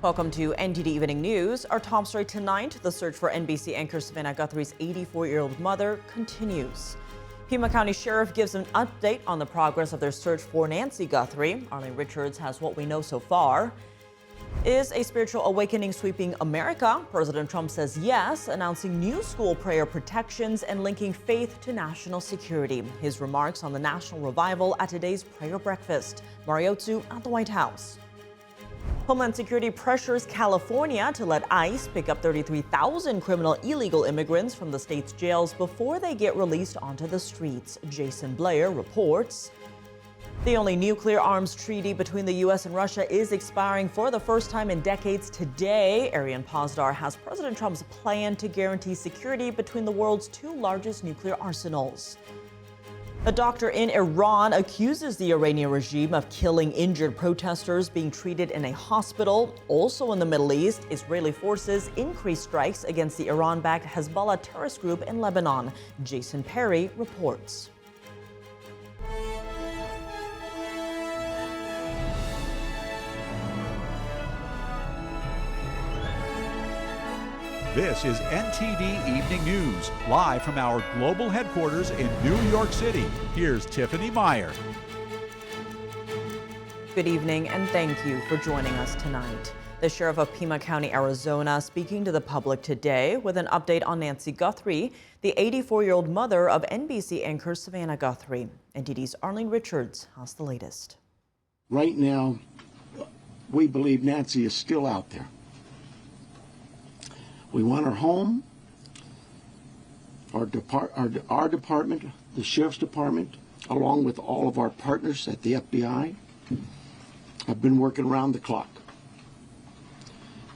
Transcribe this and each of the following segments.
Welcome to NTD Evening News. Our top story tonight, the search for NBC anchor Savannah Guthrie's 84-year-old mother continues. Pima County Sheriff gives an update on the progress of their search for Nancy Guthrie. Arlene Richards has what we know so far. Is a spiritual awakening sweeping America? President Trump says yes, announcing new school prayer protections and linking faith to national security. His remarks on the national revival at today's prayer breakfast. Mariotsu at the White House. Homeland Security pressures California to let ICE pick up 33,000 criminal illegal immigrants from the state's jails before they get released onto the streets. Jason Blair reports. The only nuclear arms treaty between the U.S. and Russia is expiring for the first time in decades today. Arian Pozdar has President Trump's plan to guarantee security between the world's two largest nuclear arsenals. A doctor in Iran accuses the Iranian regime of killing injured protesters being treated in a hospital. Also in the Middle East, Israeli forces increased strikes against the Iran-backed Hezbollah terrorist group in Lebanon. Jason Perry reports. This is NTD Evening News, live from our global headquarters in New York City. Here's Tiffany Meyer. Good evening and thank you for joining us tonight. The Sheriff of Pima County, Arizona, speaking to the public today with an update on Nancy Guthrie, the 84-year-old mother of NBC anchor Savannah Guthrie. NTD's Arlene Richards has the latest. Right now, we believe Nancy is still out there. We want her home. Our department, the Sheriff's Department, along with all of our partners at the FBI, have been working around the clock.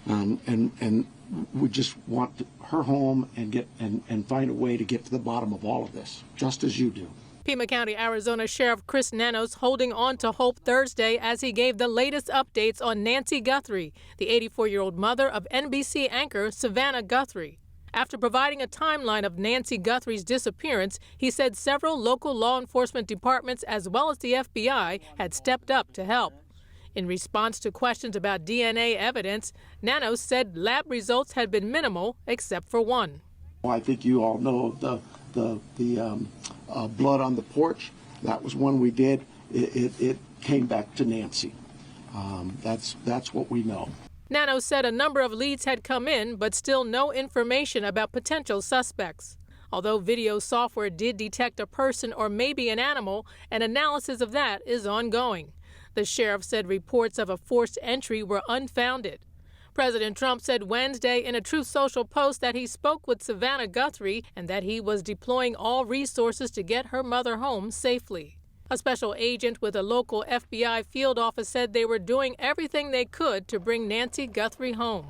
And we just want her home and find a way to get to the bottom of all of this, just as you do. Pima County, Arizona Sheriff Chris Nanos holding on to hope Thursday as he gave the latest updates on Nancy Guthrie, the 84-year-old mother of NBC anchor Savannah Guthrie. After providing a timeline of Nancy Guthrie's disappearance, he said several local law enforcement departments as well as the FBI had stepped up to help. In response to questions about DNA evidence, Nanos said lab results had been minimal except for one. I think you all know the blood on the porch. That was one we did. It came back to Nancy. That's what we know. Nanos said a number of leads had come in, but still no information about potential suspects. Although video software did detect a person or maybe an animal, an analysis of that is ongoing. The sheriff said reports of a forced entry were unfounded. President Trump said Wednesday in a Truth Social post that he spoke with Savannah Guthrie and that he was deploying all resources to get her mother home safely. A special agent with a local FBI field office said they were doing everything they could to bring Nancy Guthrie home.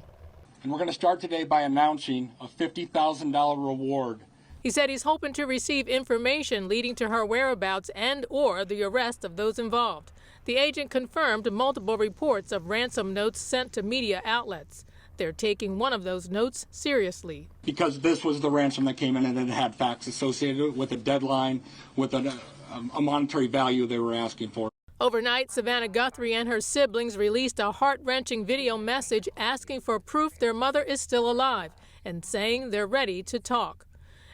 And we're going to start today by announcing a $50,000 reward. He said he's hoping to receive information leading to her whereabouts and/or the arrest of those involved. The agent confirmed multiple reports of ransom notes sent to media outlets. They're taking one of those notes seriously. Because this was the ransom that came in and it had facts associated with a deadline, with a monetary value they were asking for. Overnight, Savannah Guthrie and her siblings released a heart-wrenching video message asking for proof their mother is still alive and saying they're ready to talk.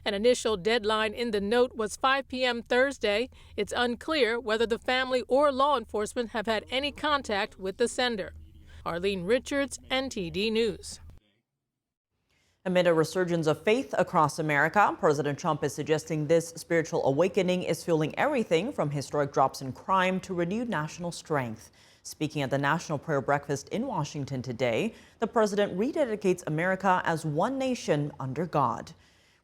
An initial deadline in the note was 5 p.m. Thursday. It's unclear whether the family or law enforcement have had any contact with the sender. Arlene Richards, NTD News. Amid a resurgence of faith across America, President Trump is suggesting this spiritual awakening is fueling everything from historic drops in crime to renewed national strength. Speaking at the National Prayer Breakfast in Washington today, the president rededicates America as one nation under God.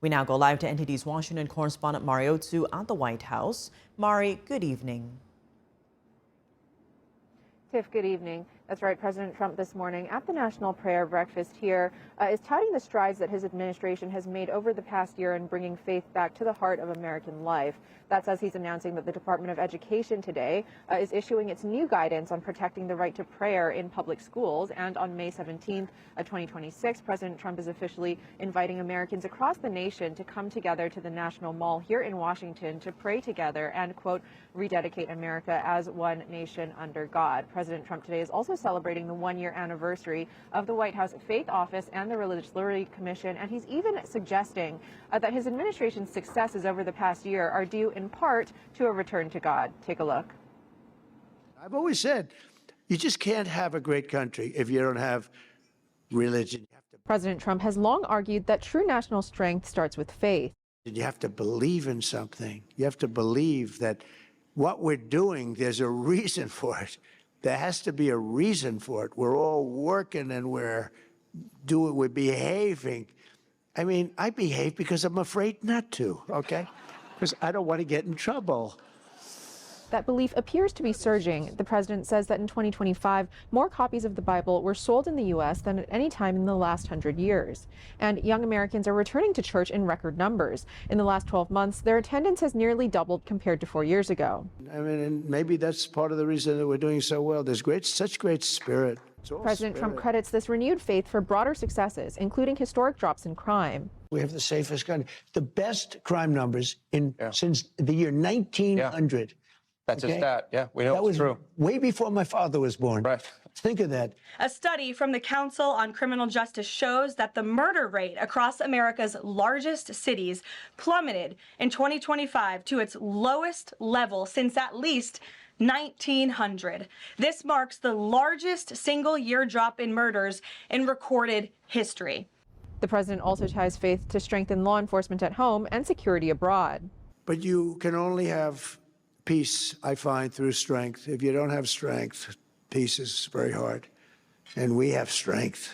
We now go live to NTD's Washington correspondent Mariotsu at the White House. Mari, good evening. Tiff, good evening. That's right. President Trump this morning at the National Prayer Breakfast here is touting the strides that his administration has made over the past year in bringing faith back to the heart of American life. That's as he's announcing that the Department of Education today is issuing its new guidance on protecting the right to prayer in public schools. And on May 17th, 2026, President Trump is officially inviting Americans across the nation to come together to the National Mall here in Washington to pray together and, quote, rededicate America as one nation under God. President Trump today is also also celebrating the one-year anniversary of the White House Faith Office and the Religious Liberty Commission, and he's even suggesting that his administration's successes over the past year are due in part to a return to God. Take a look. I've always said, you just can't have a great country if you don't have religion. President Trump has long argued that true national strength starts with faith. You have to believe in something. You have to believe that what we're doing, there's a reason for it. There has to be a reason for it. We're all working and we're behaving. I mean, I behave because I'm afraid not to, okay? Because I don't want to get in trouble. That belief appears to be surging. The president says that in 2025, more copies of the Bible were sold in the U.S. than at any time in the last 100 years. And young Americans are returning to church in record numbers. In the last 12 months, their attendance has nearly doubled compared to 4 years ago. I mean, and maybe that's part of the reason that we're doing so well. There's such great spirit. President Trump credits this renewed faith for broader successes, including historic drops in crime. We have the safest country, the best crime numbers since the year 1900. Yeah. That's a stat. Yeah, we know it's true. Way before my father was born. Right. Think of that. A study from the Council on Criminal Justice shows that the murder rate across America's largest cities plummeted in 2025 to its lowest level since at least 1900. This marks the largest single-year drop in murders in recorded history. The president also ties faith to strengthen law enforcement at home and security abroad. But you can only have peace, I find, through strength. If you don't have strength, peace is very hard. And we have strength.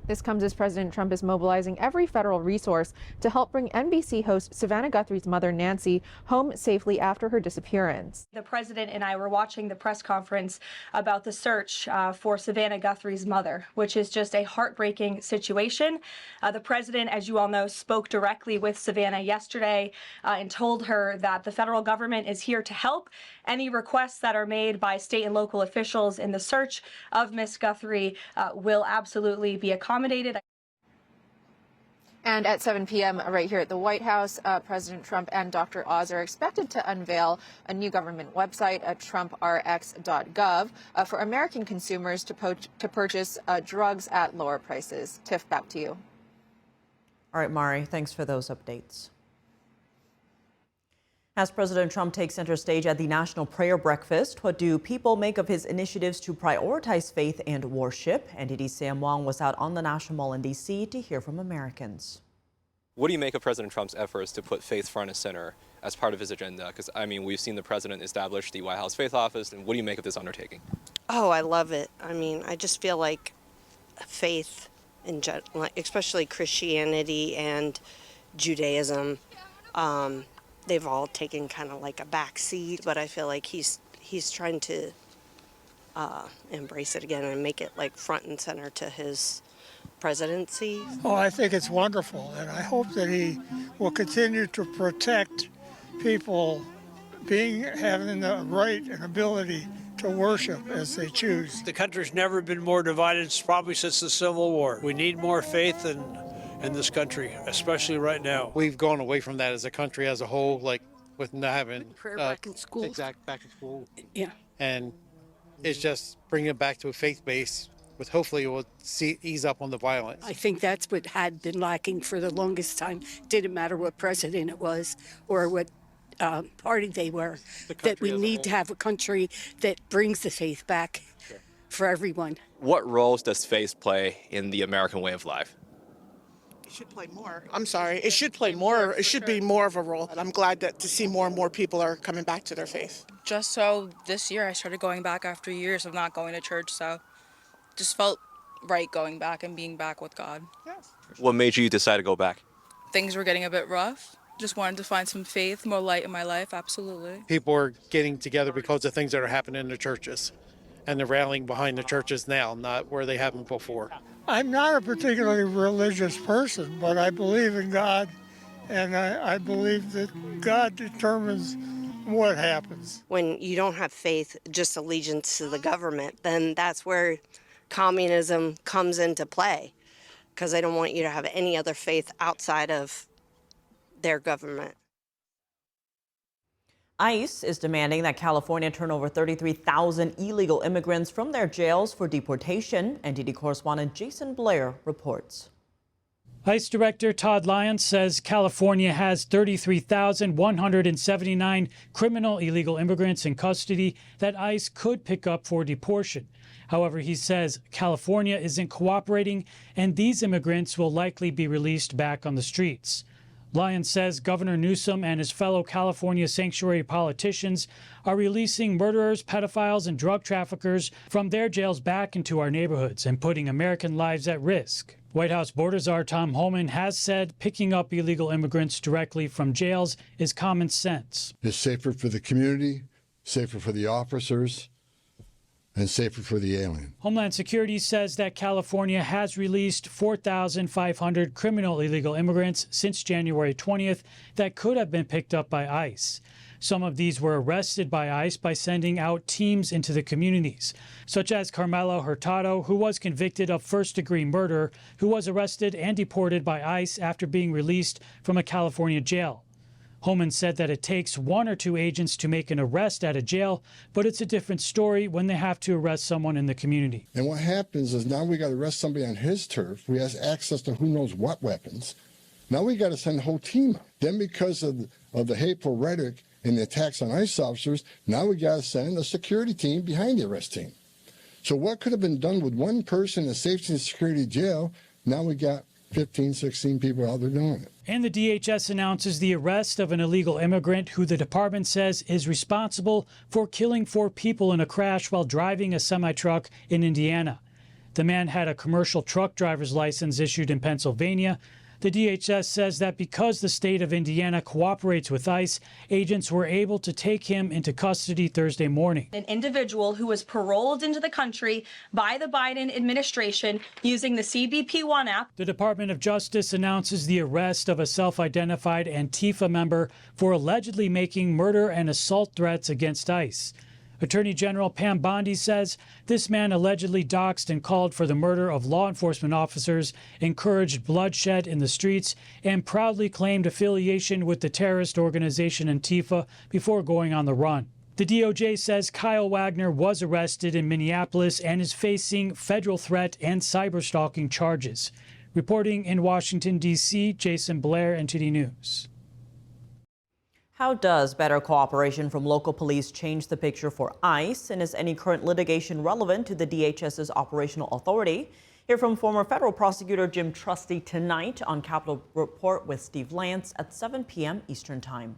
This comes as President Trump is mobilizing every federal resource to help bring NBC host Savannah Guthrie's mother, Nancy, home safely after her disappearance. The president and I were watching the press conference about the search for Savannah Guthrie's mother, which is just a heartbreaking situation. The president, as you all know, spoke directly with Savannah yesterday and told her that the federal government is here to help. Any requests that are made by state and local officials in the search of Miss Guthrie will absolutely be accommodated. And at 7 p.m. right here at the White House, President Trump and Dr. Oz are expected to unveil a new government website at trumprx.gov for American consumers to purchase drugs at lower prices. Tiff, back to you. All right, Mari, thanks for those updates. As President Trump takes center stage at the National Prayer Breakfast, what do people make of his initiatives to prioritize faith and worship? NTD Sam Wong was out on the National Mall in D.C. to hear from Americans. What do you make of President Trump's efforts to put faith front and center as part of his agenda? Because, I mean, we've seen the president establish the White House Faith Office, and what do you make of this undertaking? Oh, I love it. I mean, I just feel like faith, in general, especially Christianity and Judaism, they've all taken kind of like a back seat, but I feel like he's trying to embrace it again and make it like front and center to his presidency. Oh, I think it's wonderful, and I hope that he will continue to protect people having the right and ability to worship as they choose. The country's never been more divided, probably since the Civil War. We need more faith in this country, especially right now. We've gone away from that as a country as a whole, like with not having prayer back in school. Back in school. Yeah. And it's just bringing it back to a faith base, with hopefully it will ease up on the violence. I think that's what had been lacking for the longest time. Didn't matter what president it was or what party they were. That we need to have a country that brings the faith back for everyone. What roles does faith play in the American way of life? It should play more. I'm sorry. It should play more. It should be more of a role. I'm glad to see more and more people are coming back to their faith. Just so this year I started going back after years of not going to church, so just felt right going back and being back with God. Yes. What made you decide to go back? Things were getting a bit rough. Just wanted to find some faith, more light in my life, absolutely. People are getting together because of things that are happening in the churches, and they're rallying behind the churches now, not where they haven't before. I'm not a particularly religious person, but I believe in God, and I believe that God determines what happens. When you don't have faith, just allegiance to the government, then that's where communism comes into play, because they don't want you to have any other faith outside of their government. ICE is demanding that California turn over 33,000 illegal immigrants from their jails for deportation. NTD correspondent Jason Blair reports. ICE Director Todd Lyons says California has 33,179 criminal illegal immigrants in custody that ICE could pick up for deportation. However, he says California isn't cooperating and these immigrants will likely be released back on the streets. Lyons says Governor Newsom and his fellow California sanctuary politicians are releasing murderers, pedophiles, and drug traffickers from their jails back into our neighborhoods and putting American lives at risk. White House Border Czar Tom Homan has said picking up illegal immigrants directly from jails is common sense. It's safer for the community, safer for the officers, and safer for the alien. Homeland Security says that California has released 4,500 criminal illegal immigrants since January 20th that could have been picked up by ICE. Some of these were arrested by ICE by sending out teams into the communities, such as Carmelo Hurtado, who was convicted of first-degree murder, who was arrested and deported by ICE after being released from a California jail. Homan said that it takes 1 or 2 agents to make an arrest at a jail, but it's a different story when they have to arrest someone in the community. And what happens is now we got to arrest somebody on his turf who has access to who knows what weapons. Now we got to send the whole team. Then because of the hateful rhetoric and the attacks on ICE officers, now we got to send a security team behind the arrest team. So what could have been done with one person in a safety and security jail, now we got 15, 16 people out there doing it. And the DHS announces the arrest of an illegal immigrant who the department says is responsible for killing 4 people in a crash while driving a semi-truck in Indiana. The man had a commercial truck driver's license issued in Pennsylvania. The DHS says that because the state of Indiana cooperates with ICE, agents were able to take him into custody Thursday morning. An individual who was paroled into the country by the Biden administration using the CBP-1 app. The Department of Justice announces the arrest of a self-identified Antifa member for allegedly making murder and assault threats against ICE. Attorney General Pam Bondi says this man allegedly doxed and called for the murder of law enforcement officers, encouraged bloodshed in the streets, and proudly claimed affiliation with the terrorist organization Antifa before going on the run. The DOJ says Kyle Wagner was arrested in Minneapolis and is facing federal threat and cyberstalking charges. Reporting in Washington, D.C., Jason Blair, NTD News. How does better cooperation from local police change the picture for ICE? And is any current litigation relevant to the DHS's operational authority? Hear from former federal prosecutor Jim Trusty tonight on Capitol Report with Steve Lance at 7 p.m. Eastern Time.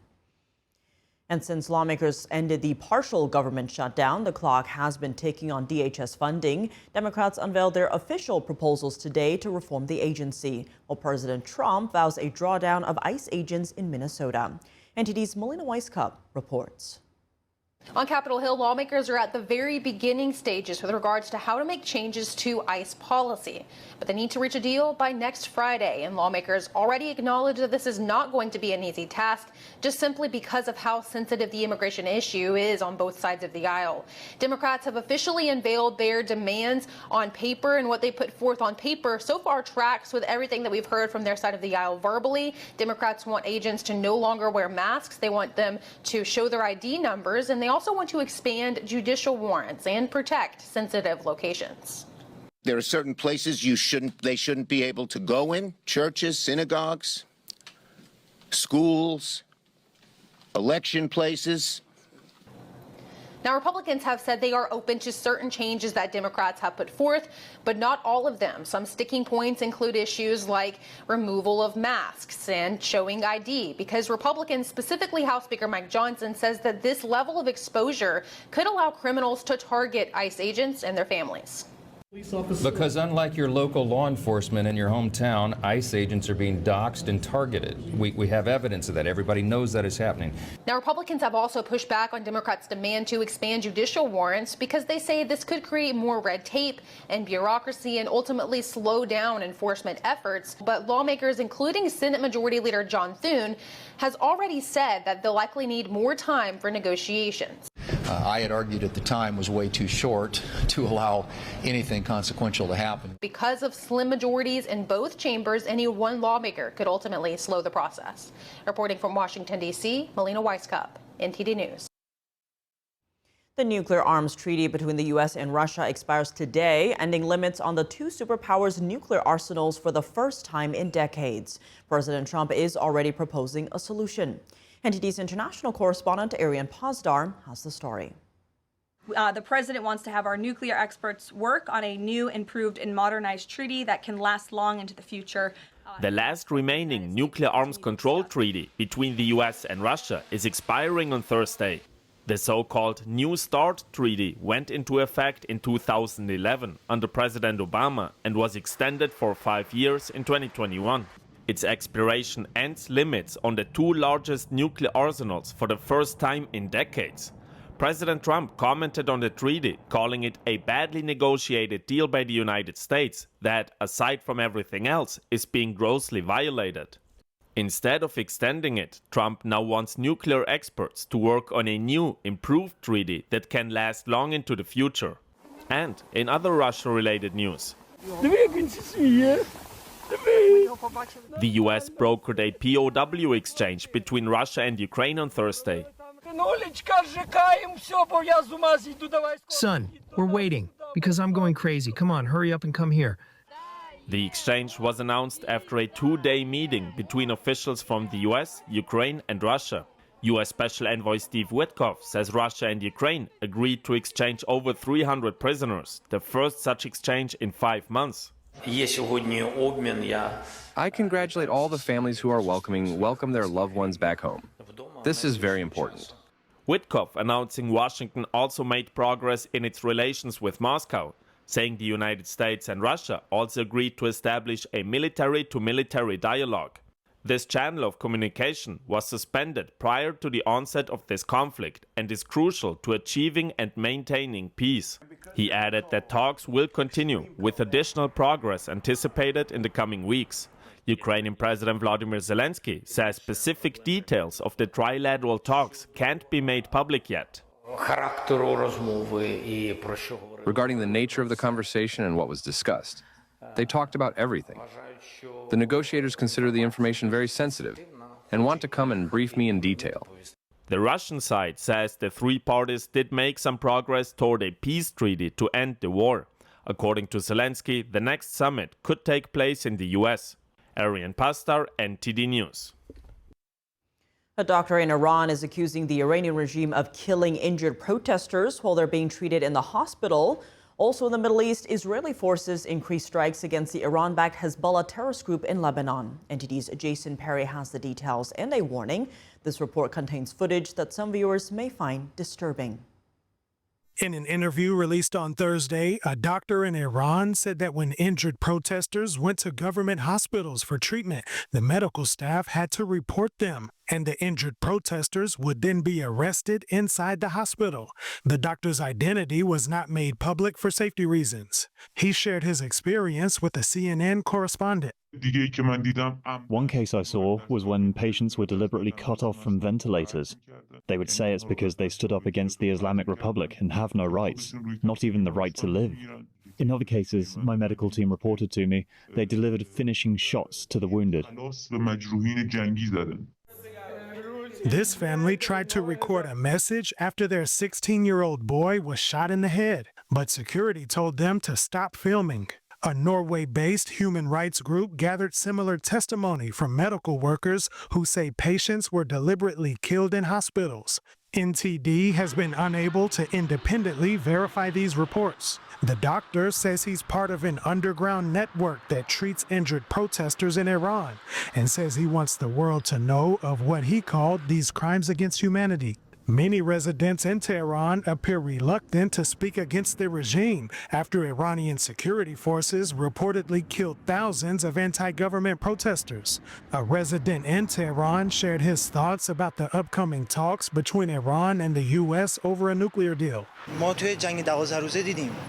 And since lawmakers ended the partial government shutdown, the clock has been ticking on DHS funding. Democrats unveiled their official proposals today to reform the agency, while President Trump vows a drawdown of ICE agents in Minnesota. NTD's Melina Weisskopf reports. On Capitol Hill, lawmakers are at the very beginning stages with regards to how to make changes to ICE policy. But they need to reach a deal by next Friday, and lawmakers already acknowledge that this is not going to be an easy task, just simply because of how sensitive the immigration issue is on both sides of the aisle. Democrats have officially unveiled their demands on paper, and what they put forth on paper so far tracks with everything that we've heard from their side of the aisle verbally. Democrats want agents to no longer wear masks. They want them to show their ID numbers, and they also want to expand judicial warrants and protect sensitive locations. There are certain places they shouldn't be able to go in: churches, synagogues, schools, election places. Now, Republicans have said they are open to certain changes that Democrats have put forth, but not all of them. Some sticking points include issues like removal of masks and showing ID, because Republicans, specifically House Speaker Mike Johnson, says that this level of exposure could allow criminals to target ICE agents and their families. Because unlike your local law enforcement in your hometown, ICE agents are being doxxed and targeted. We have evidence of that. Everybody knows that is happening. Now, Republicans have also pushed back on Democrats' demand to expand judicial warrants because they say this could create more red tape and bureaucracy and ultimately slow down enforcement efforts. But lawmakers, including Senate Majority Leader John Thune, has already said that they'll likely need more time for negotiations. I had argued at the time was way too short to allow anything consequential to happen. Because of slim majorities in both chambers, any one lawmaker could ultimately slow the process. Reporting from Washington, D.C., Melina Weisskopf, NTD News. The nuclear arms treaty between the U.S. and Russia expires today, ending limits on the two superpowers' nuclear arsenals for the first time in decades. President Trump is already proposing a solution. NTD's international correspondent Ariane Pozdar has the story. The president wants to have our nuclear experts work on a new, improved, and modernized treaty that can last long into the future. The last remaining nuclear arms control treaty between the U.S. and Russia is expiring on Thursday. The so-called New START Treaty went into effect in 2011 under President Obama and was extended for 5 years in 2021. Its expiration ends limits on the two largest nuclear arsenals for the first time in decades. President Trump commented on the treaty, calling it a badly negotiated deal by the United States that, aside from everything else, is being grossly violated. Instead of extending it, Trump now wants nuclear experts to work on a new, improved treaty that can last long into the future. And in other Russia-related news, the US brokered a POW exchange between Russia and Ukraine on Thursday. Son, we're waiting because I'm going crazy. Come on, hurry up and come here. The exchange was announced after a two-day meeting between officials from the US, Ukraine and Russia. US Special Envoy Steve Witkoff says Russia and Ukraine agreed to exchange over 300 prisoners, the first such exchange in 5 months. I congratulate all the families who are welcome their loved ones back home. This is very important. Witkoff announcing Washington also made progress in its relations with Moscow, saying the United States and Russia also agreed to establish a military-to-military dialogue. This channel of communication was suspended prior to the onset of this conflict and is crucial to achieving and maintaining peace. He added that talks will continue, with additional progress anticipated in the coming weeks. Ukrainian President Vladimir Zelensky says specific details of the trilateral talks can't be made public yet. Regarding the nature of the conversation and what was discussed, they talked about everything. The negotiators consider the information very sensitive and want to come and brief me in detail. The Russian side says the three parties did make some progress toward a peace treaty to end the war. According to Zelensky, the next summit could take place in the US. Ariane Pozdar, NTD News. A doctor in Iran is accusing the Iranian regime of killing injured protesters while they're being treated in the hospital. Also in the Middle East, Israeli forces increased strikes against the Iran-backed Hezbollah terrorist group in Lebanon. NTD's Jason Perry has the details and a warning. This report contains footage that some viewers may find disturbing. In an interview released on Thursday, a doctor in Iran said that when injured protesters went to government hospitals for treatment, the medical staff had to report them, and the injured protesters would then be arrested inside the hospital. The doctor's identity was not made public for safety reasons. He shared his experience with a CNN correspondent. One case I saw was when patients were deliberately cut off from ventilators. They would say it's because they stood up against the Islamic Republic and have no rights, not even the right to live. In other cases, my medical team reported to me, they delivered finishing shots to the wounded. This family tried to record a message after their 16-year-old boy was shot in the head, but security told them to stop filming. A Norway-based human rights group gathered similar testimony from medical workers who say patients were deliberately killed in hospitals. NTD has been unable to independently verify these reports. The doctor says he's part of an underground network that treats injured protesters in Iran and says he wants the world to know of what he called these crimes against humanity. Many residents in Tehran appear reluctant to speak against the regime after Iranian security forces reportedly killed thousands of anti-government protesters. A resident in Tehran shared his thoughts about the upcoming talks between Iran and the U.S. over a nuclear deal.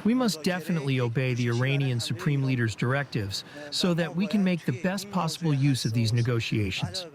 We must definitely obey the Iranian Supreme Leader's directives so that we can make the best possible use of these negotiations.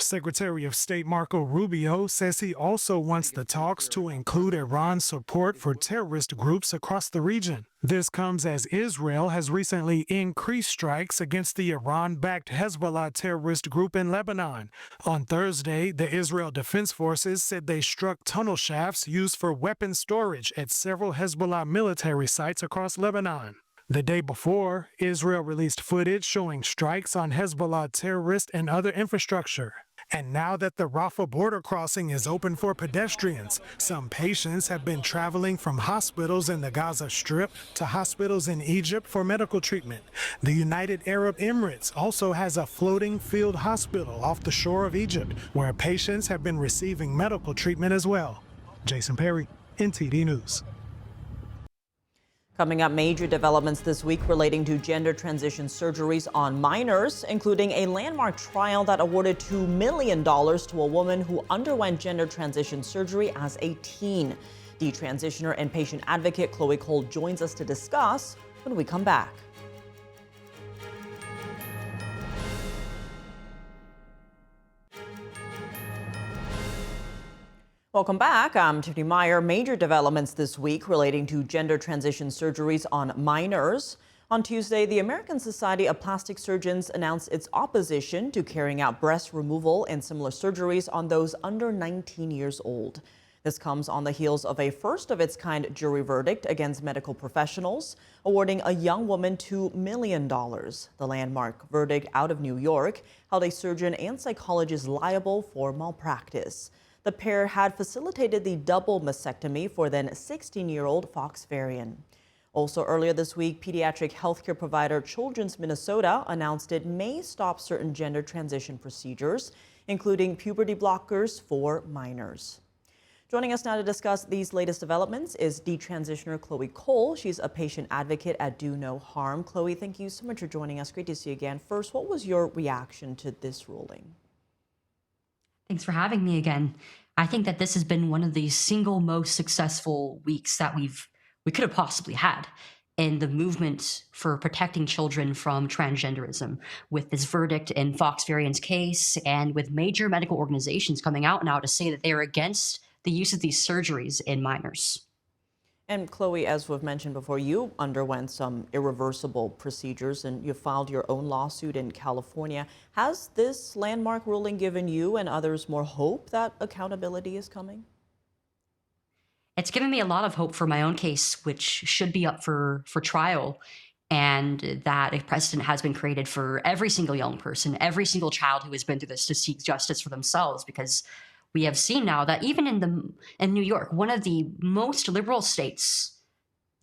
Secretary of State Marco Rubio says he also wants the talks to include Iran's support for terrorist groups across the region. This comes as Israel has recently increased strikes against the Iran-backed Hezbollah terrorist group in Lebanon. On Thursday, the Israel Defense Forces said they struck tunnel shafts used for weapon storage at several Hezbollah military sites across Lebanon. The day before, Israel released footage showing strikes on Hezbollah terrorist and other infrastructure. And now that the Rafah border crossing is open for pedestrians, some patients have been traveling from hospitals in the Gaza Strip to hospitals in Egypt for medical treatment. The United Arab Emirates also has a floating field hospital off the shore of Egypt, where patients have been receiving medical treatment as well. Jason Perry, NTD News. Coming up, major developments this week relating to gender transition surgeries on minors, including a landmark trial that awarded $2 million to a woman who underwent gender transition surgery as a teen. Detransitioner and patient advocate Chloe Cole joins us to discuss when we come back. Welcome back. I'm Tiffany Meyer. Major developments this week relating to gender transition surgeries on minors. On Tuesday, the American Society of Plastic Surgeons announced its opposition to carrying out breast removal and similar surgeries on those under 19 years old. This comes on the heels of a first-of-its-kind jury verdict against medical professionals, awarding a young woman $2 million. The landmark verdict out of New York held a surgeon and psychologist liable for malpractice. The pair had facilitated the double mastectomy for then 16-year-old Fox Varian. Also earlier this week, pediatric healthcare provider Children's Minnesota announced it may stop certain gender transition procedures, including puberty blockers for minors. Joining us now to discuss these latest developments is detransitioner Chloe Cole. She's a patient advocate at Do No Harm. Chloe, thank you so much for joining us. Great to see you again. First, what was your reaction to this ruling? Thanks for having me again. I think that this has been one of the single most successful weeks that we could have possibly had in the movement for protecting children from transgenderism, with this verdict in Fox Varian's case and with major medical organizations coming out now to say that they are against the use of these surgeries in minors. And Chloe, as we've mentioned before, you underwent some irreversible procedures and you filed your own lawsuit in California. Has this landmark ruling given you and others more hope that accountability is coming? It's given me a lot of hope for my own case, which should be up for trial, and that a precedent has been created for every single young person, every single child who has been through this, to seek justice for themselves, because we have seen now that even in New York, one of the most liberal states,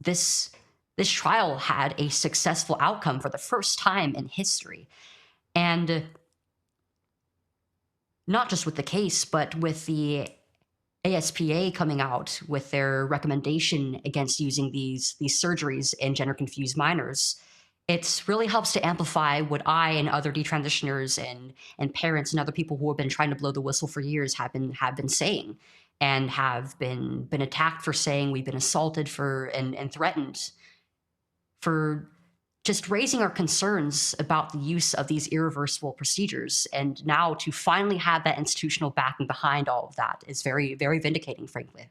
this trial had a successful outcome for the first time in history. And not just with the case, but with the ASPA coming out with their recommendation against using these surgeries in gender-confused minors, it really helps to amplify what I and other detransitioners and parents and other people who have been trying to blow the whistle for years have been saying, and have been attacked for saying. We've been assaulted for and threatened for just raising our concerns about the use of these irreversible procedures. And now to finally have that institutional backing behind all of that is very, very vindicating, frankly.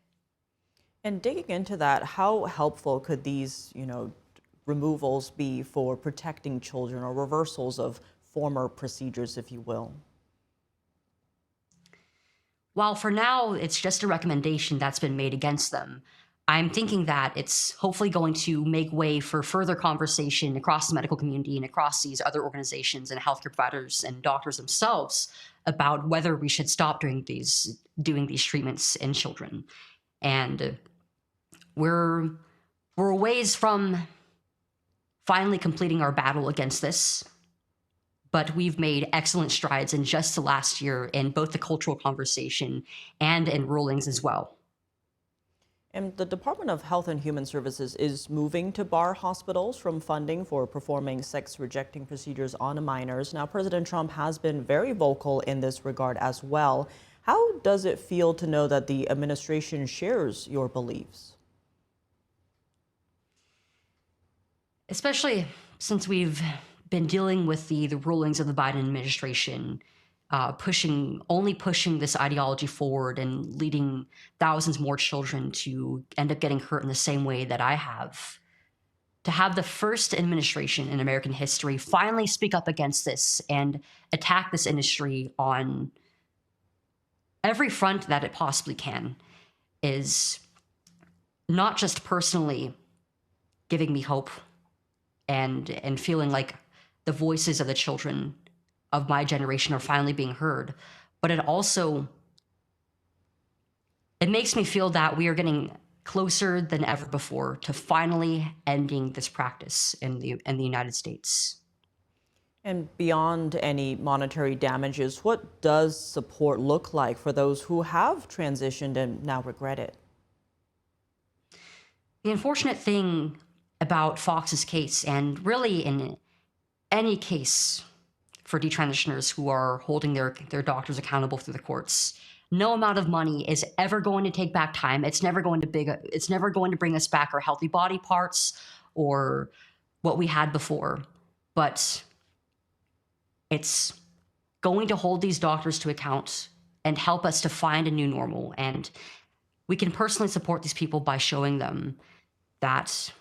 And digging into that, how helpful could these, removals be for protecting children, or reversals of former procedures, if you will? While for now it's just a recommendation that's been made against them, I'm thinking that it's hopefully going to make way for further conversation across the medical community and across these other organizations and healthcare providers and doctors themselves about whether we should stop doing these treatments in children. And we're a ways from finally completing our battle against this, but we've made excellent strides in just the last year in both the cultural conversation and in rulings as well. And the Department of Health and Human Services is moving to bar hospitals from funding for performing sex-rejecting procedures on minors. Now, President Trump has been very vocal in this regard as well. How does it feel to know that the administration shares your beliefs? Especially since we've been dealing with the rulings of the Biden administration only pushing this ideology forward and leading thousands more children to end up getting hurt in the same way that I have. To have the first administration in American history finally speak up against this and attack this industry on every front that it possibly can is not just personally giving me hope and feeling like the voices of the children of my generation are finally being heard, but it makes me feel that we are getting closer than ever before to finally ending this practice in the United States. And beyond any monetary damages, what does support look like for those who have transitioned and now regret it? The unfortunate thing about Fox's case, and really in any case for detransitioners who are holding their doctors accountable through the courts, no amount of money is ever going to take back time. It's never going to bring us back our healthy body parts or what we had before. But it's going to hold these doctors to account and help us to find a new normal. And we can personally support these people by showing them that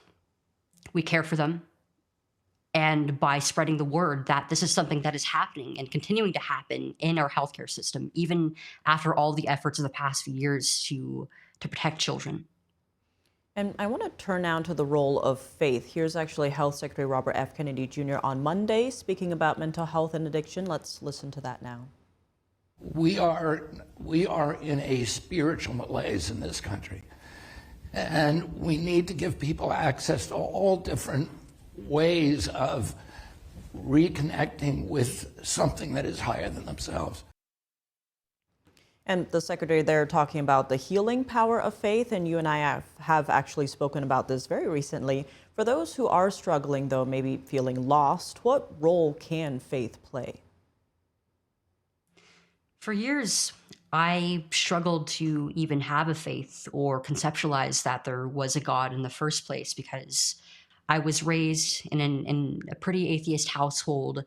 we care for them, and by spreading the word that this is something that is happening and continuing to happen in our healthcare system, even after all the efforts of the past few years to protect children. And I want to turn now to the role of faith. Here's actually Health Secretary Robert F. Kennedy Jr. on Monday speaking about mental health and addiction. Let's listen to that now. We are in a spiritual malaise in this country, and we need to give people access to all different ways of reconnecting with something that is higher than themselves. And the secretary there talking about the healing power of faith, and you and I have actually spoken about this very recently. For those who are struggling, though, maybe feeling lost, what role can faith play? For years, I struggled to even have a faith or conceptualize that there was a God in the first place, because I was raised in a pretty atheist household,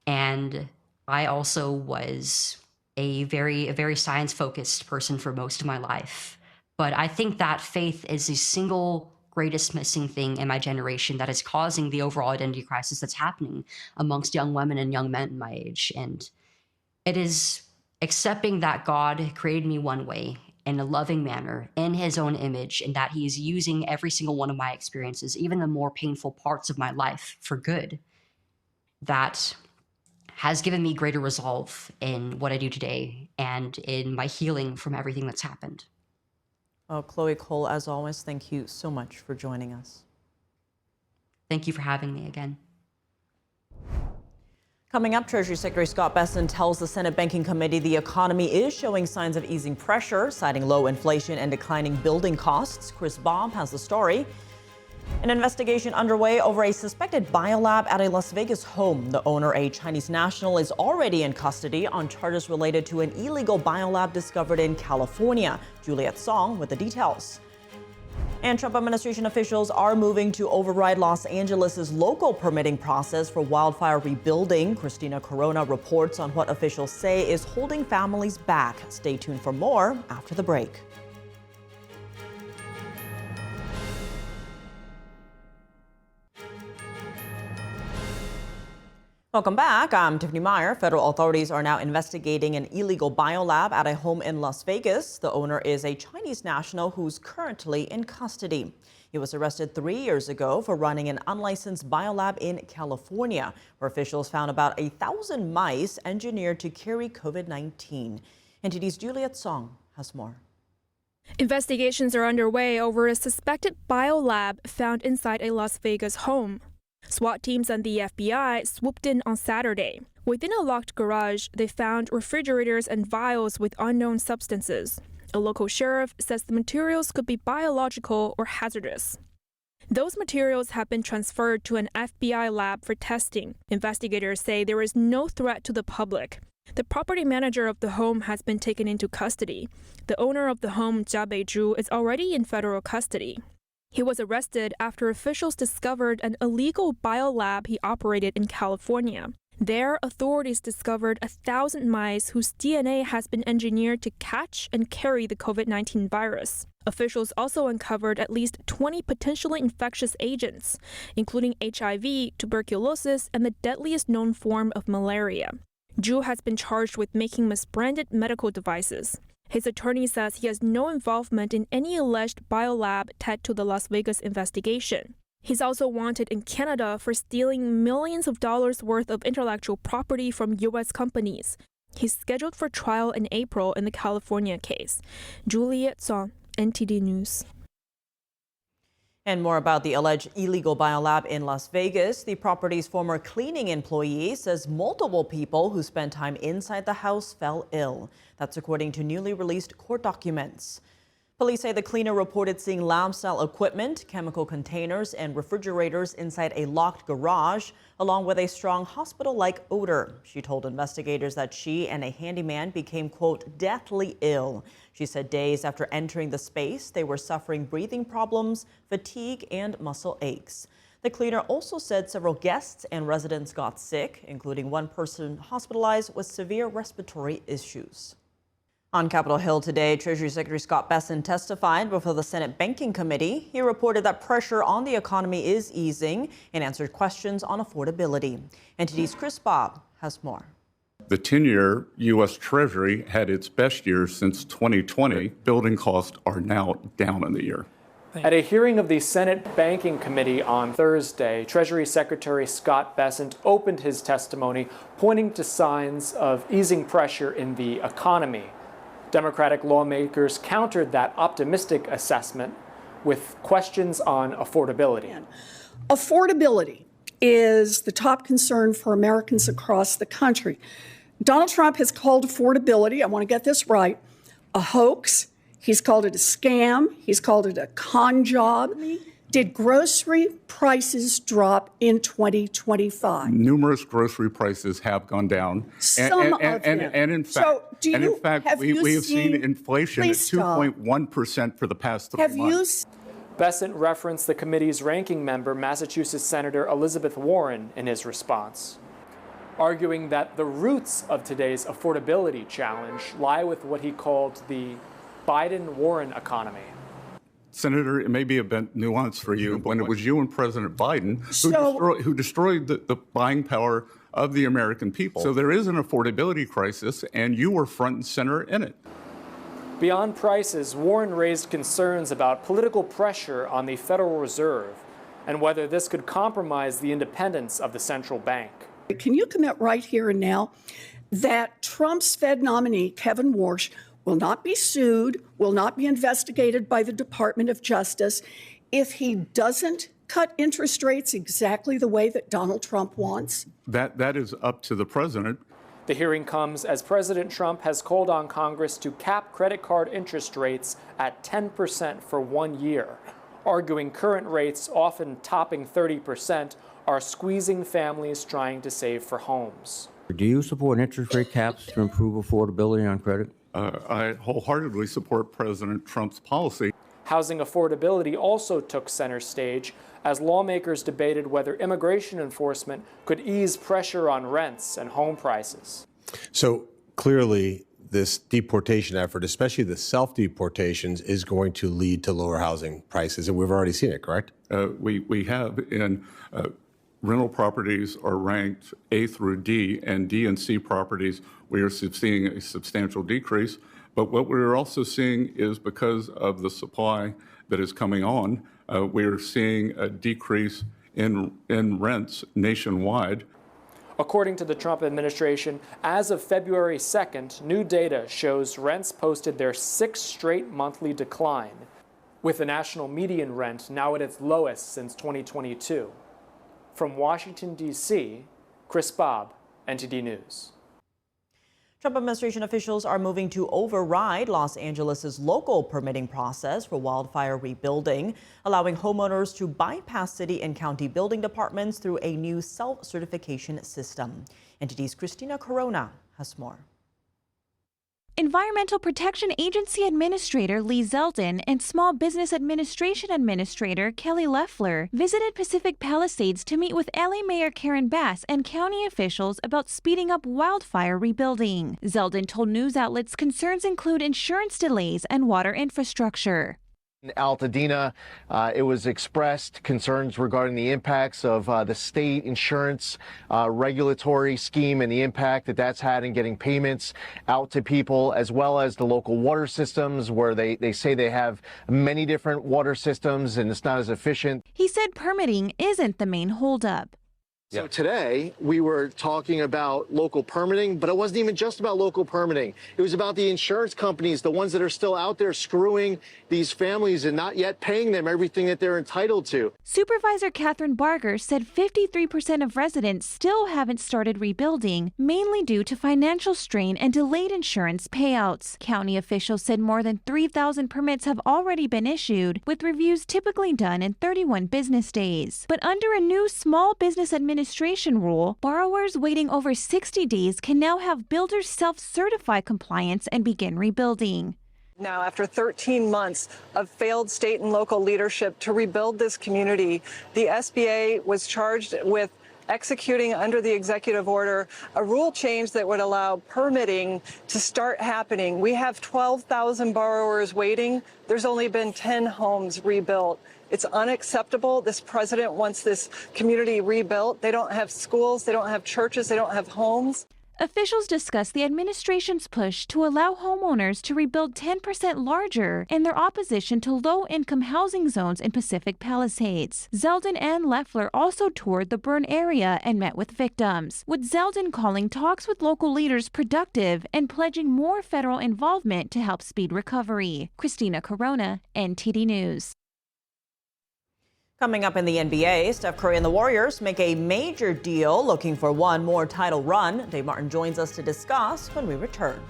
and I also was a very science-focused person for most of my life. But I think that faith is the single greatest missing thing in my generation that is causing the overall identity crisis that's happening amongst young women and young men my age. And it is accepting that God created me one way, in a loving manner, in his own image, and that he is using every single one of my experiences, even the more painful parts of my life, for good. That has given me greater resolve in what I do today and in my healing from everything that's happened. Well, Chloe Cole, as always, thank you so much for joining us. Thank you for having me again. Coming up, Treasury Secretary Scott Bessent tells the Senate Banking Committee the economy is showing signs of easing pressure, citing low inflation and declining building costs. Chris Baum has the story. An investigation underway over a suspected biolab at a Las Vegas home. The owner, a Chinese national, is already in custody on charges related to an illegal biolab discovered in California. Juliet Song with the details. And Trump administration officials are moving to override Los Angeles' local permitting process for wildfire rebuilding. Christina Corona reports on what officials say is holding families back. Stay tuned for more after the break. Welcome back. I'm Tiffany Meyer. Federal authorities are now investigating an illegal biolab at a home in Las Vegas. The owner is a Chinese national who's currently in custody. He was arrested 3 years ago for running an unlicensed biolab in California, where officials found about 1,000 mice engineered to carry COVID-19. NTD's Juliet Song has more. Investigations are underway over a suspected biolab found inside a Las Vegas home. SWAT teams and the FBI swooped in on Saturday. Within a locked garage, they found refrigerators and vials with unknown substances. A local sheriff says the materials could be biological or hazardous. Those materials have been transferred to an FBI lab for testing. Investigators say there is no threat to the public. The property manager of the home has been taken into custody. The owner of the home, Jia Beizhu, is already in federal custody. He was arrested after officials discovered an illegal biolab he operated in California. There, authorities discovered 1,000 mice whose DNA has been engineered to catch and carry the COVID-19 virus. Officials also uncovered at least 20 potentially infectious agents, including HIV, tuberculosis, and the deadliest known form of malaria. Zhu has been charged with making misbranded medical devices. His attorney says he has no involvement in any alleged Biolab tied to the Las Vegas investigation. He's also wanted in Canada for stealing millions of dollars worth of intellectual property from U.S. companies. He's scheduled for trial in April in the California case. Juliet Song, NTD News. And more about the alleged illegal biolab in Las Vegas. The property's former cleaning employee says multiple people who spent time inside the house fell ill. That's according to newly released court documents. Police say the cleaner reported seeing lab-style equipment, chemical containers, and refrigerators inside a locked garage, along with a strong hospital-like odor. She told investigators that she and a handyman became, quote, deathly ill. She said days after entering the space, they were suffering breathing problems, fatigue, and muscle aches. The cleaner also said several guests and residents got sick, including one person hospitalized with severe respiratory issues. On Capitol Hill today, Treasury Secretary Scott Bessent testified before the Senate Banking Committee. He reported that pressure on the economy is easing and answered questions on affordability. NTD's Chris Bobb has more. The 10-year U.S. Treasury had its best year since 2020. Building costs are now down in the year. At a hearing of the Senate Banking Committee on Thursday, Treasury Secretary Scott Bessent opened his testimony, pointing to signs of easing pressure in the economy. Democratic lawmakers countered that optimistic assessment with questions on affordability. Affordability is the top concern for Americans across the country. Donald Trump has called affordability, I want to get this right, a hoax. He's called it a scam. He's called it a con job. Did grocery prices drop in 2025? Numerous grocery prices have gone down. And in fact, we have seen inflation at 2.1% for the past 3 months. Bessent referenced the committee's ranking member, Massachusetts Senator Elizabeth Warren, in his response, arguing that the roots of today's affordability challenge lie with what he called the Biden-Warren economy. Senator, it may be a bit nuanced for you, but when it was you and President Biden who destroyed the buying power of the American people. So there is an affordability crisis, and you were front and center in it. Beyond prices, Warren raised concerns about political pressure on the Federal Reserve and whether this could compromise the independence of the central bank. Can you commit right here and now that Trump's Fed nominee, Kevin Warsh, will not be sued, will not be investigated by the Department of Justice if he doesn't cut interest rates exactly the way that Donald Trump wants? That is up to the president. The hearing comes as President Trump has called on Congress to cap credit card interest rates at 10% for 1 year, arguing current rates, often topping 30%, are squeezing families trying to save for homes. Do you support interest rate caps to improve affordability on credit? I wholeheartedly support President Trump's policy. Housing affordability also took center stage as lawmakers debated whether immigration enforcement could ease pressure on rents and home prices. So clearly, this deportation effort, especially the self-deportations, is going to lead to lower housing prices, and we've already seen it, correct? We have in rental properties are ranked A through D, and D and C properties, we are seeing a substantial decrease. But what we're also seeing is because of the supply that is coming on, we're seeing a decrease in rents nationwide. According to the Trump administration, as of February 2nd, new data shows rents posted their 6th straight monthly decline, with the national median rent now at its lowest since 2022. From Washington, D.C., Chris Bobb, NTD News. Trump administration officials are moving to override Los Angeles' local permitting process for wildfire rebuilding, allowing homeowners to bypass city and county building departments through a new self-certification system. NTD's Christina Corona has more. Environmental Protection Agency Administrator Lee Zeldin and Small Business Administration Administrator Kelly Loeffler visited Pacific Palisades to meet with LA Mayor Karen Bass and county officials about speeding up wildfire rebuilding. Zeldin told news outlets concerns include insurance delays and water infrastructure. In Altadena, it was expressed concerns regarding the impacts of the state insurance regulatory scheme and the impact that that's had in getting payments out to people, as well as the local water systems, where they say they have many different water systems and it's not as efficient. He said permitting isn't the main holdup. So today we were talking about local permitting, but it wasn't even just about local permitting. It was about the insurance companies, the ones that are still out there screwing these families and not yet paying them everything that they're entitled to. Supervisor Catherine Barger said 53% of residents still haven't started rebuilding, mainly due to financial strain and delayed insurance payouts. County officials said more than 3,000 permits have already been issued, with reviews typically done in 31 business days. But under a new Small Business Administration rule, borrowers waiting over 60 days can now have builders self-certify compliance and begin rebuilding. Now, after 13 months of failed state and local leadership to rebuild this community, the SBA was charged with executing under the executive order a rule change that would allow permitting to start happening. We have 12,000 borrowers waiting. There's only been 10 homes rebuilt. It's unacceptable. This president wants this community rebuilt. They don't have schools, they don't have churches, they don't have homes. Officials discussed the administration's push to allow homeowners to rebuild 10% larger and their opposition to low-income housing zones in Pacific Palisades. Zeldin and Loeffler also toured the burn area and met with victims, with Zeldin calling talks with local leaders productive and pledging more federal involvement to help speed recovery. Christina Corona, NTD News. Coming up in the NBA, Steph Curry and the Warriors make a major deal looking for one more title run. Dave Martin joins us to discuss when we return.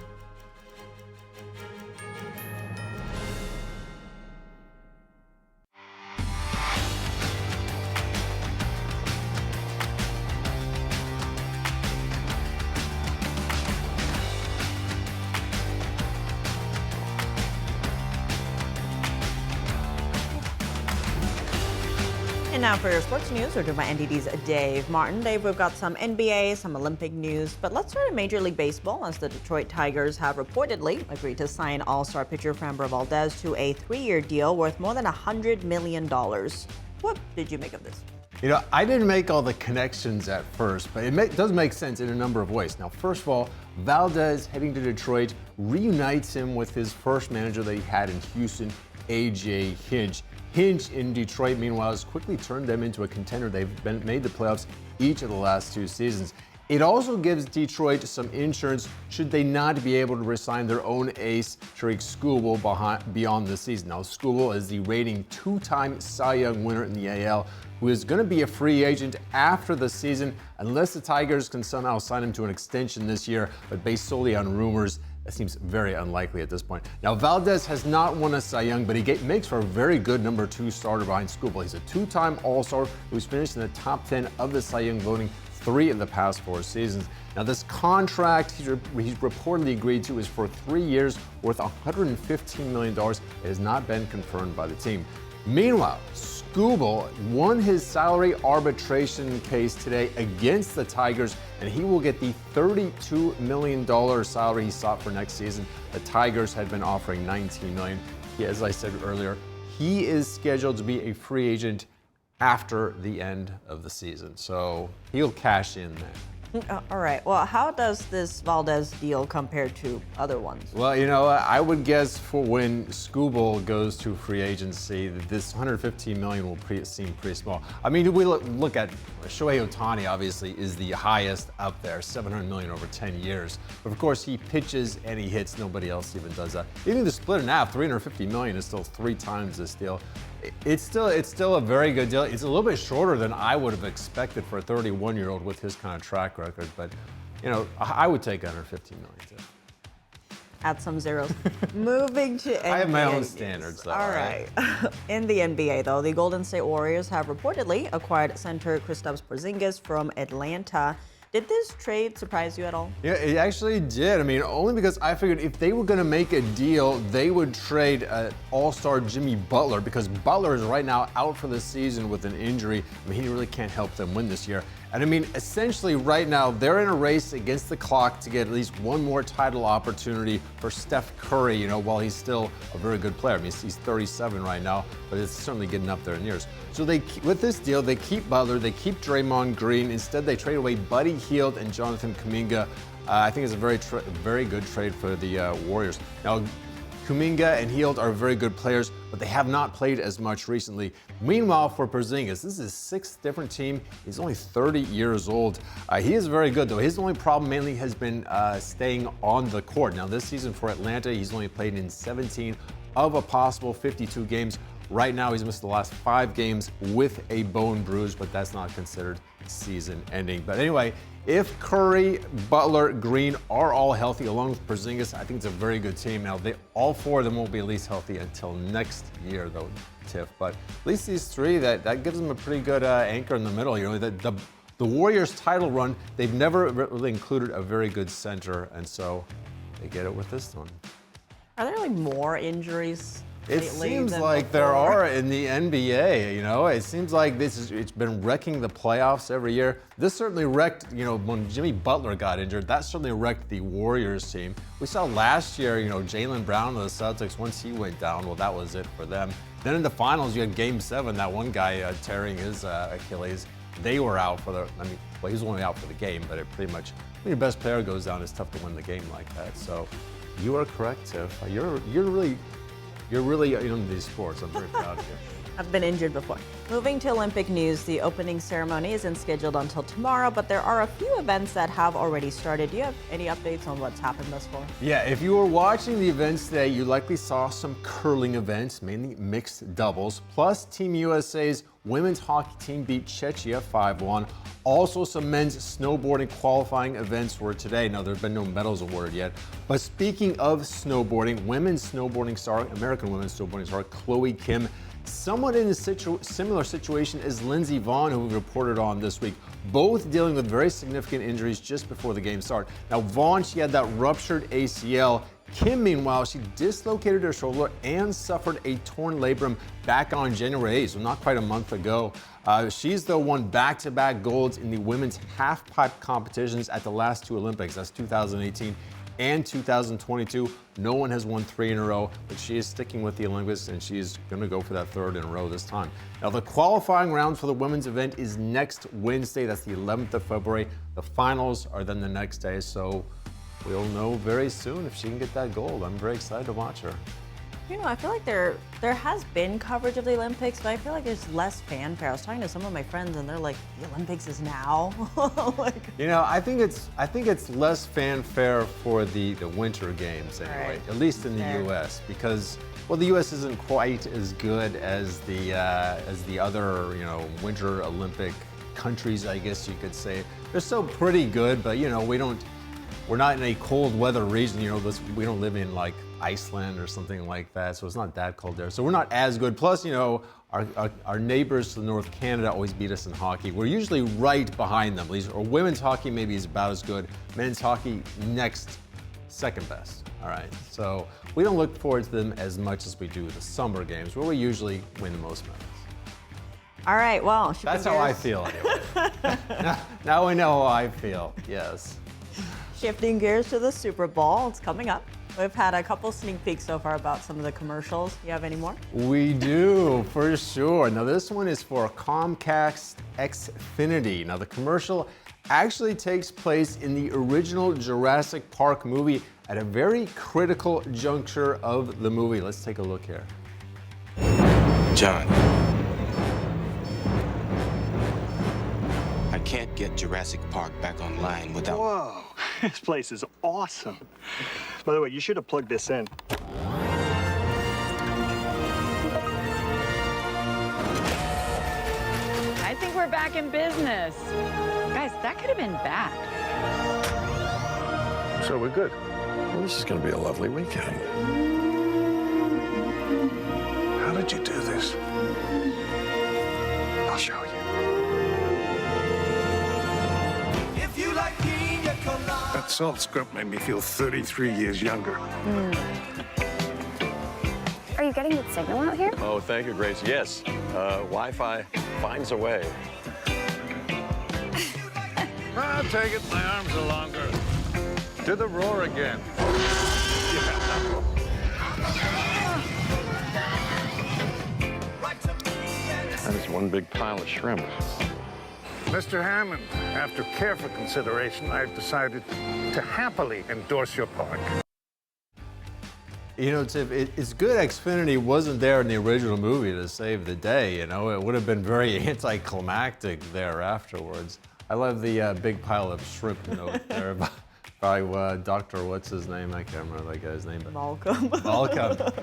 And now for your sports news, we're joined by NTD's Dave Martin. Dave, we've got some NBA, some Olympic news, but let's start in Major League Baseball as the Detroit Tigers have reportedly agreed to sign All-Star pitcher Framber Valdez to a 3-year deal worth more than $100 million. What did you make of this? You know, I didn't make all the connections at first, but it does make sense in a number of ways. Now, first of all, Valdez heading to Detroit reunites him with his first manager that he had in Houston, A.J. Hinch. Hinch in Detroit, meanwhile, has quickly turned them into a contender. They've made the playoffs each of the last 2 seasons. It also gives Detroit some insurance should they not be able to re-sign their own ace, Tariq Skubal, beyond the season. Now, Skubal is the reigning 2-time Cy Young winner in the AL, who is going to be a free agent after the season, unless the Tigers can somehow sign him to an extension this year, but based solely on rumors, that seems very unlikely at this point. Now, Valdez has not won a Cy Young, but he makes for a very good number 2 starter behind Skubal. He's a 2-time All-Star who's finished in the top 10 of the Cy Young voting 3 of the past 4 seasons. Now, this contract he's reportedly agreed to is for 3 years worth $115 million. It has not been confirmed by the team. Meanwhile, Skubal won his salary arbitration case today against the Tigers, and he will get the $32 million salary he sought for next season. The Tigers had been offering $19 million. As I said earlier, he is scheduled to be a free agent after the end of the season, so he'll cash in then. All right. Well, how does this Valdez deal compare to other ones? Well, you know, I would guess for when Skubal goes to free agency, this $115 million will seem pretty small. I mean, we look at Shohei Ohtani, obviously, is the highest up there, $700 million over 10 years. But of course, he pitches and he hits. Nobody else even does that. Even the split in half, $350 million is still 3 times this deal. It's still a very good deal. It's a little bit shorter than I would have expected for a 31-year-old with his kind of track record. But, you know, I would take $115 million too. Add some zeros. Moving to NBA. I have my own standards, though. All right. In the NBA, though, the Golden State Warriors have reportedly acquired center Kristaps Porzingis from Atlanta. Did this trade surprise you at all? Yeah, it actually did. I mean, only because I figured if they were going to make a deal, they would trade all-star Jimmy Butler, because Butler is right now out for the season with an injury. I mean, he really can't help them win this year. And I mean, essentially right now, they're in a race against the clock to get at least one more title opportunity for Steph Curry, you know, while he's still a very good player. I mean, he's 37 right now, but it's certainly getting up there in years. So with this deal, they keep Butler, they keep Draymond Green. Instead, they trade away Buddy Hield and Jonathan Kuminga. I think it's a very good trade for the Warriors. Now, Kuminga and Hield are very good players, but they have not played as much recently. Meanwhile, for Porzingis, this is his sixth different team. He's only 30 years old. He is very good, though. His only problem mainly has been staying on the court. Now, this season for Atlanta, he's only played in 17 of a possible 52 games. Right now, he's missed the last 5 games with a bone bruise, but that's not considered season ending. But anyway, if Curry, Butler, Green are all healthy, along with Porzingis, I think it's a very good team. Now, all 4 of them won't be at least healthy until next year, though, Tiff. But at least these 3, that gives them a pretty good anchor in the middle. You know, the Warriors' title run, they've never really included a very good center, and so they get it with this one. Are there like more injuries? It seems like there are in the NBA, you know. It seems like it's been wrecking the playoffs every year. This certainly wrecked, you know, when Jimmy Butler got injured, that certainly wrecked the Warriors team. We saw last year, you know, Jaylen Brown of the Celtics, once he went down, well, that was it for them. Then in the finals, you had Game 7, that one guy tearing his Achilles. They were out for well, he was only out for the game, but it pretty much, when your best player goes down, it's tough to win the game like that. So you are correct, Tiff. You're really into these sports. I'm very proud of you. I've been injured before. Moving to Olympic news, the opening ceremony isn't scheduled until tomorrow, but there are a few events that have already started. Do you have any updates on what's happened thus far? Yeah, if you were watching the events today, you likely saw some curling events, mainly mixed doubles, plus Team USA's women's hockey team beat Czechia 5-1. Also, some men's snowboarding qualifying events were today. Now, there have been no medals awarded yet. But speaking of snowboarding, American women's snowboarding star Chloe Kim, somewhat in a similar situation as Lindsey Vonn, who we reported on this week, both dealing with very significant injuries just before the game start. Now, Vonn, she had that ruptured ACL. Kim, meanwhile, she dislocated her shoulder and suffered a torn labrum back on January 8th, so not quite a month ago. She's though won back-to-back golds in the women's half-pipe competitions at the last 2 Olympics. That's 2018 and 2022. No one has won 3 in a row, but she is sticking with the Olympics, and she's going to go for that 3rd in a row this time. Now, the qualifying round for the women's event is next Wednesday. That's the 11th of February. The finals are then the next day, so we'll know very soon if she can get that gold. I'm very excited to watch her. You know, I feel like there has been coverage of the Olympics, but I feel like there's less fanfare. I was talking to some of my friends, and they're like, "The Olympics is now." You know, I think it's less fanfare for the Winter Games anyway, right. At least in the U.S. because, well, the U.S. isn't quite as good as the other, you know, Winter Olympic countries, I guess you could say. They're still pretty good, but you know, we're not in a cold weather region. You know, we don't live in like Iceland or something like that, so it's not that cold there. So we're not as good. Plus, you know, our neighbors to the north, Canada, always beat us in hockey. We're usually right behind them. At least, or women's hockey maybe is about as good. Men's hockey second best. All right. So we don't look forward to them as much as we do the summer games, where we usually win the most medals. All right. Well, that's how I feel anyway. now we know how I feel. Yes. Shifting gears to the Super Bowl, it's coming up. We've had a couple sneak peeks so far about some of the commercials. You have any more? We do, for sure. Now, this one is for Comcast Xfinity. Now, the commercial actually takes place in the original Jurassic Park movie at a very critical juncture of the movie. Let's take a look here. John, I can't get Jurassic Park back online without... Whoa, this place is awesome. By the way, you should have plugged this in. I think we're back in business. Guys, that could have been bad. So we're good. Well, this is going to be a lovely weekend. How did you do this? I'll show you. If you like salt scrub made me feel 33 years younger. Are you getting good signal out here? Oh, thank you, Grace. Yes, Wi-Fi finds a way. I'll take it. My arms are longer. To the roar again. That is one big pile of shrimp. Mr. Hammond, after careful consideration, I've decided to happily endorse your park. You know, Tiff, it's good Xfinity wasn't there in the original movie to save the day, you know? It would have been very anticlimactic there afterwards. I love the big pile of shrimp note there by Dr. What's his name? I can't remember that guy's name. But Malcolm.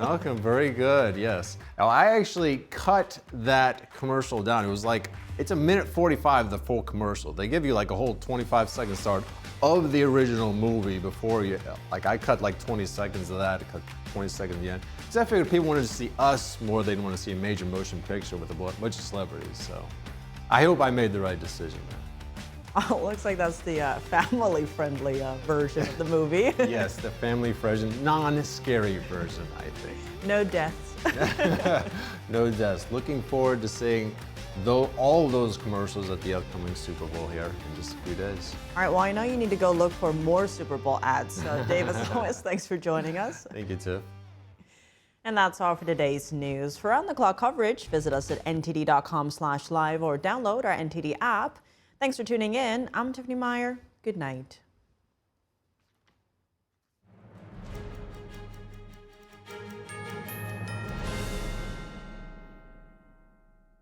Malcolm, very good, yes. Now, I actually cut that commercial down. It was like, it's 1:45, the full commercial. They give you like a whole 25-second start of the original movie before you, like I cut like 20 seconds of that, cut 20 seconds at the end. Because I figured people wanted to see us more than they want to see a major motion picture with a bunch of celebrities, so I hope I made the right decision there. Oh, looks like that's the family-friendly version of the movie. Yes, the family-friendly, non-scary version, I think. No deaths. No deaths. Looking forward to seeing all those commercials at the upcoming Super Bowl here in just a few days. All right, well, I know you need to go look for more Super Bowl ads. So, Dave, as always, thanks for joining us. Thank you, Tiff. And that's all for today's news. For round-the-clock coverage, visit us at ntd.com/live or download our NTD app. Thanks for tuning in. I'm Tiffany Meyer. Good night.